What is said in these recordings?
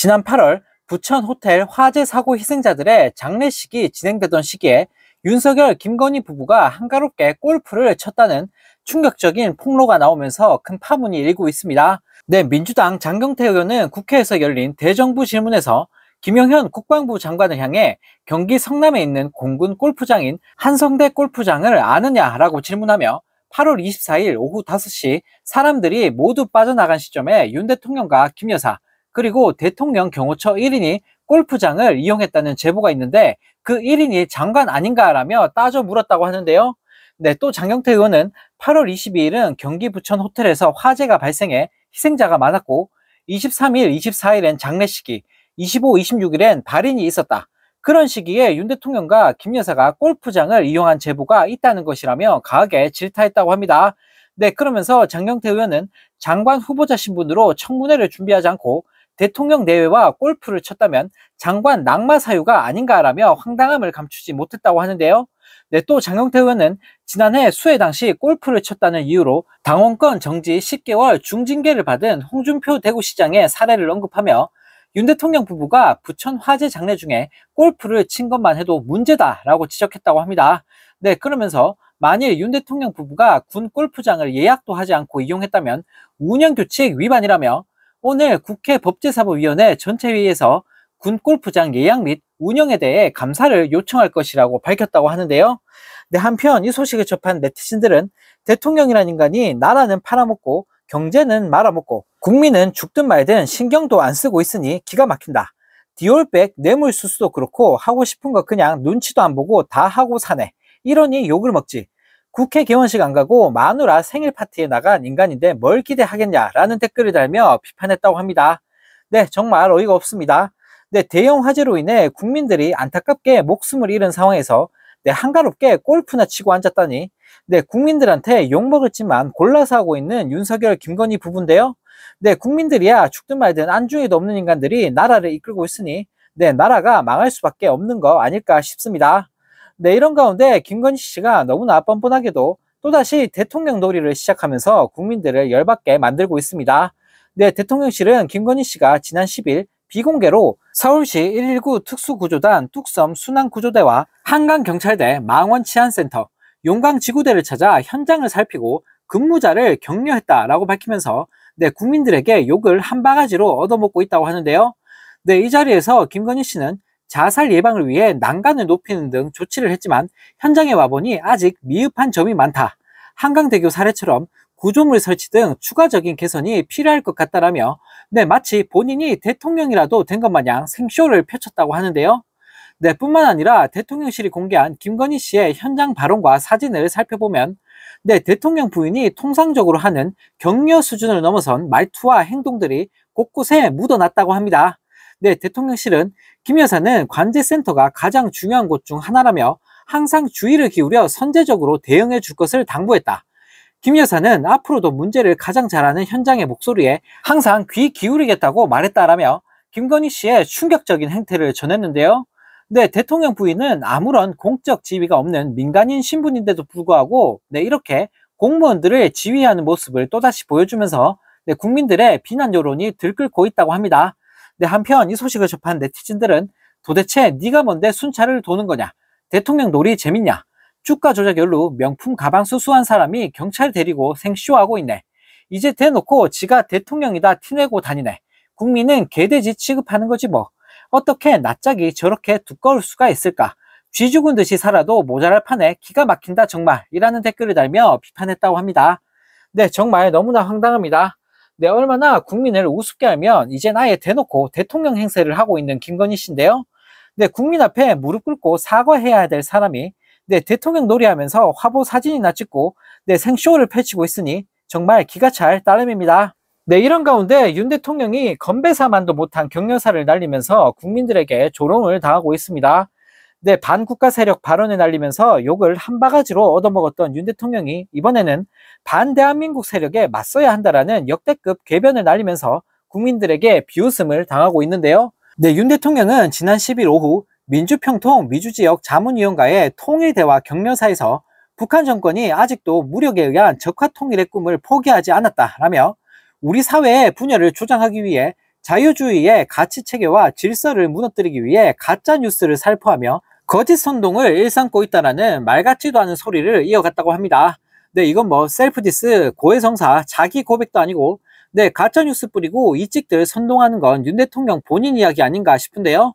지난 8월 부천 호텔 화재 사고 희생자들의 장례식이 진행되던 시기에 윤석열, 김건희 부부가 한가롭게 골프를 쳤다는 충격적인 폭로가 나오면서 큰 파문이 일고 있습니다. 네, 민주당 장경태 의원은 국회에서 열린 대정부 질문에서 김영현 국방부 장관을 향해 경기 성남에 있는 공군 골프장인 한성대 골프장을 아느냐라고 질문하며 8월 24일 오후 5시 사람들이 모두 빠져나간 시점에 윤 대통령과 김 여사 그리고 대통령 경호처 1인이 골프장을 이용했다는 제보가 있는데 그 1인이 장관 아닌가라며 따져 물었다고 하는데요. 네, 또 장경태 의원은 8월 22일은 경기 부천 호텔에서 화재가 발생해 희생자가 많았고 23일, 24일엔 장례식이, 25, 26일엔 발인이 있었다. 그런 시기에 윤 대통령과 김 여사가 골프장을 이용한 제보가 있다는 것이라며 강하게 질타했다고 합니다. 네, 그러면서 장경태 의원은 장관 후보자 신분으로 청문회를 준비하지 않고 대통령 내외와 골프를 쳤다면 장관 낙마 사유가 아닌가라며 황당함을 감추지 못했다고 하는데요. 네, 또 장경태 의원은 지난해 수해 당시 골프를 쳤다는 이유로 당원권 정지 10개월 중징계를 받은 홍준표 대구시장의 사례를 언급하며 윤 대통령 부부가 부천 화재 장례 중에 골프를 친 것만 해도 문제다라고 지적했다고 합니다. 네, 그러면서 만일 윤 대통령 부부가 군 골프장을 예약도 하지 않고 이용했다면 운영규칙 위반이라며 오늘 국회 법제사법위원회 전체회의에서 군 골프장 예약 및 운영에 대해 감사를 요청할 것이라고 밝혔다고 하는데요. 네, 한편 이 소식을 접한 네티즌들은 대통령이라는 인간이 나라는 팔아먹고 경제는 말아먹고 국민은 죽든 말든 신경도 안 쓰고 있으니 기가 막힌다. 디올백 뇌물수수도 그렇고 하고 싶은 거 그냥 눈치도 안 보고 다 하고 사네. 이러니 욕을 먹지. 국회 개원식 안 가고 마누라 생일 파티에 나간 인간인데 뭘 기대하겠냐라는 댓글을 달며 비판했다고 합니다. 네, 정말 어이가 없습니다. 네, 대형 화재로 인해 국민들이 안타깝게 목숨을 잃은 상황에서 네, 한가롭게 골프나 치고 앉았다니 네, 국민들한테 욕먹을짓만 골라서 하고 있는 윤석열, 김건희 부부인데요. 네, 국민들이야 죽든 말든 안중에도 없는 인간들이 나라를 이끌고 있으니 네, 나라가 망할 수밖에 없는 거 아닐까 싶습니다. 네, 이런 가운데 김건희 씨가 너무나 뻔뻔하게도 또다시 대통령 놀이를 시작하면서 국민들을 열받게 만들고 있습니다. 네, 대통령실은 김건희 씨가 지난 10일 비공개로 서울시 119 특수구조단 뚝섬 순환구조대와 한강경찰대 망원치안센터 용강지구대를 찾아 현장을 살피고 근무자를 격려했다라고 밝히면서 네, 국민들에게 욕을 한 바가지로 얻어먹고 있다고 하는데요. 네, 이 자리에서 김건희 씨는 자살 예방을 위해 난간을 높이는 등 조치를 했지만 현장에 와보니 아직 미흡한 점이 많다. 한강대교 사례처럼 구조물 설치 등 추가적인 개선이 필요할 것 같다라며 네, 마치 본인이 대통령이라도 된 것 마냥 생쇼를 펼쳤다고 하는데요. 네, 뿐만 아니라 대통령실이 공개한 김건희 씨의 현장 발언과 사진을 살펴보면 네, 대통령 부인이 통상적으로 하는 격려 수준을 넘어선 말투와 행동들이 곳곳에 묻어났다고 합니다. 네, 대통령실은 김 여사는 관제센터가 가장 중요한 곳 중 하나라며 항상 주의를 기울여 선제적으로 대응해 줄 것을 당부했다. 김 여사는 앞으로도 문제를 가장 잘하는 현장의 목소리에 항상 귀 기울이겠다고 말했다라며 김건희 씨의 충격적인 행태를 전했는데요. 네, 대통령 부인은 아무런 공적 지위가 없는 민간인 신분인데도 불구하고 네, 이렇게 공무원들을 지휘하는 모습을 또다시 보여주면서 네, 국민들의 비난 여론이 들끓고 있다고 합니다. 네, 한편 이 소식을 접한 네티즌들은 도대체 네가 뭔데 순찰을 도는 거냐? 대통령 놀이 재밌냐? 주가 조작 연루 명품 가방 수수한 사람이 경찰 데리고 생쇼하고 있네. 이제 대놓고 지가 대통령이다 티내고 다니네. 국민은 개돼지 취급하는 거지 뭐. 어떻게 낯짝이 저렇게 두꺼울 수가 있을까? 쥐 죽은 듯이 살아도 모자랄 판에 기가 막힌다 정말 이라는 댓글을 달며 비판했다고 합니다. 네, 정말 너무나 황당합니다. 네, 얼마나 국민을 우습게 하면 이젠 아예 대놓고 대통령 행세를 하고 있는 김건희 씨인데요. 네, 국민 앞에 무릎 꿇고 사과해야 될 사람이 네, 대통령 놀이하면서 화보 사진이나 찍고 네, 생쇼를 펼치고 있으니 정말 기가 찰 따름입니다. 네, 이런 가운데 윤 대통령이 건배사만도 못한 격려사를 날리면서 국민들에게 조롱을 당하고 있습니다. 네, 반국가 세력 발언을 날리면서 욕을 한 바가지로 얻어먹었던 윤 대통령이 이번에는 반대한민국 세력에 맞서야 한다라는 역대급 궤변을 날리면서 국민들에게 비웃음을 당하고 있는데요. 네, 윤 대통령은 지난 10일 오후 민주평통 미주지역 자문위원과의 통일대화 격려사에서 북한 정권이 아직도 무력에 의한 적화 통일의 꿈을 포기하지 않았다라며 우리 사회의 분열을 조장하기 위해 자유주의의 가치 체계와 질서를 무너뜨리기 위해 가짜 뉴스를 살포하며 거짓 선동을 일삼고 있다라는 말 같지도 않은 소리를 이어갔다고 합니다. 네, 이건 뭐 셀프디스, 고해성사, 자기 고백도 아니고 네, 가짜 뉴스 뿌리고 이찍들 선동하는 건 윤 대통령 본인 이야기 아닌가 싶은데요.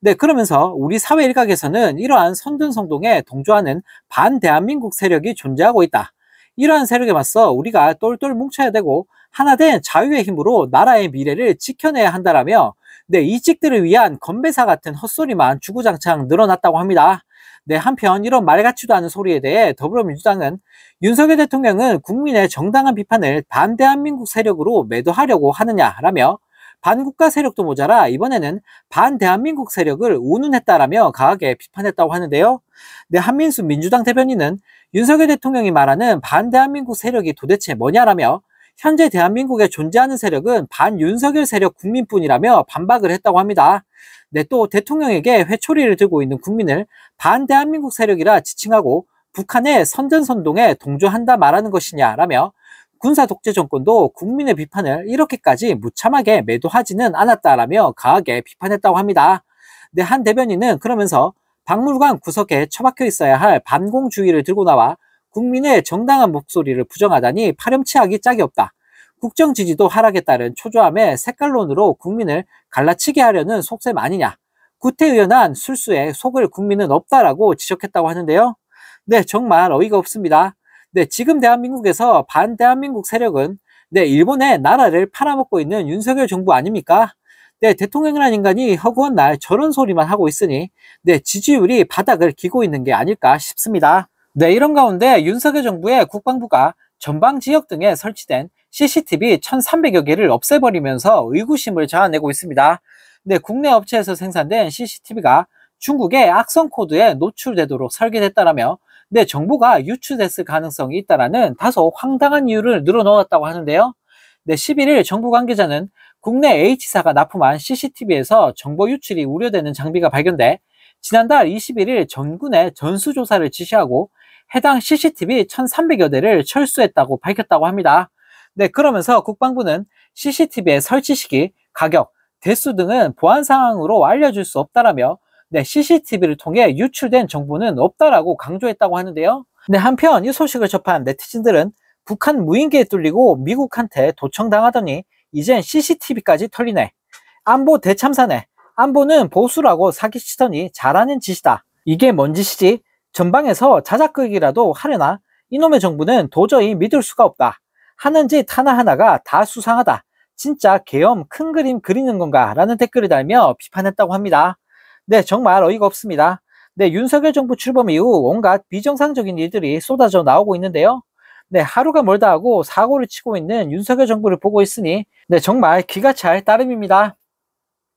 네, 그러면서 우리 사회 일각에서는 이러한 선전성동에 동조하는 반대한민국 세력이 존재하고 있다. 이러한 세력에 맞서 우리가 똘똘 뭉쳐야 되고 하나된 자유의 힘으로 나라의 미래를 지켜내야 한다라며 네, 이직들을 위한 건배사 같은 헛소리만 주구장창 늘어났다고 합니다. 네, 한편 이런 말 같지도 않은 소리에 대해 더불어민주당은 윤석열 대통령은 국민의 정당한 비판을 반대한민국 세력으로 매도하려고 하느냐라며 반국가 세력도 모자라 이번에는 반대한민국 세력을 운운했다라며 강하게 비판했다고 하는데요. 네, 한민수 민주당 대변인은 윤석열 대통령이 말하는 반대한민국 세력이 도대체 뭐냐라며 현재 대한민국에 존재하는 세력은 반윤석열 세력 국민뿐이라며 반박을 했다고 합니다. 네, 또 대통령에게 회초리를 들고 있는 국민을 반대한민국 세력이라 지칭하고 북한의 선전선동에 동조한다 말하는 것이냐라며 군사 독재 정권도 국민의 비판을 이렇게까지 무참하게 매도하지는 않았다라며 강하게 비판했다고 합니다. 네, 한 대변인은 그러면서 박물관 구석에 처박혀 있어야 할 반공주의를 들고 나와 국민의 정당한 목소리를 부정하다니 파렴치하기 짝이 없다. 국정 지지도 하락에 따른 초조함에 색깔론으로 국민을 갈라치게 하려는 속셈 아니냐. 구태의연한 술수에 속을 국민은 없다라고 지적했다고 하는데요. 네, 정말 어이가 없습니다. 네, 지금 대한민국에서 반대한민국 세력은 네, 일본의 나라를 팔아먹고 있는 윤석열 정부 아닙니까? 네, 대통령이라는 인간이 허구한 날 저런 소리만 하고 있으니 네, 지지율이 바닥을 기고 있는 게 아닐까 싶습니다. 네, 이런 가운데 윤석열 정부의 국방부가 전방 지역 등에 설치된 CCTV 1,300여 개를 없애버리면서 의구심을 자아내고 있습니다. 네, 국내 업체에서 생산된 CCTV가 중국의 악성 코드에 노출되도록 설계됐다라며 네, 정보가 유출됐을 가능성이 있다라는 다소 황당한 이유를 늘어놓았다고 하는데요. 네, 11일 정부 관계자는 국내 H사가 납품한 CCTV에서 정보 유출이 우려되는 장비가 발견돼 지난달 21일 전군에 전수조사를 지시하고 해당 CCTV 1,300여 대를 철수했다고 밝혔다고 합니다. 네, 그러면서 국방부는 CCTV의 설치 시기, 가격, 대수 등은 보안 상황으로 알려줄 수 없다라며 네, CCTV를 통해 유출된 정보는 없다라고 강조했다고 하는데요. 네, 한편 이 소식을 접한 네티즌들은 북한 무인기에 뚫리고 미국한테 도청당하더니 이젠 CCTV까지 털리네. 안보 대참사네. 안보는 보수라고 사기치더니 잘하는 짓이다. 이게 뭔 짓이지? 전방에서 자작극이라도 하려나? 이놈의 정부는 도저히 믿을 수가 없다. 하는 짓 하나하나가 다 수상하다. 진짜 계엄 큰 그림 그리는 건가? 라는 댓글을 달며 비판했다고 합니다. 네, 정말 어이가 없습니다. 네, 윤석열 정부 출범 이후 온갖 비정상적인 일들이 쏟아져 나오고 있는데요. 네, 하루가 멀다 하고 사고를 치고 있는 윤석열 정부를 보고 있으니 네, 정말 기가 찰 따름입니다.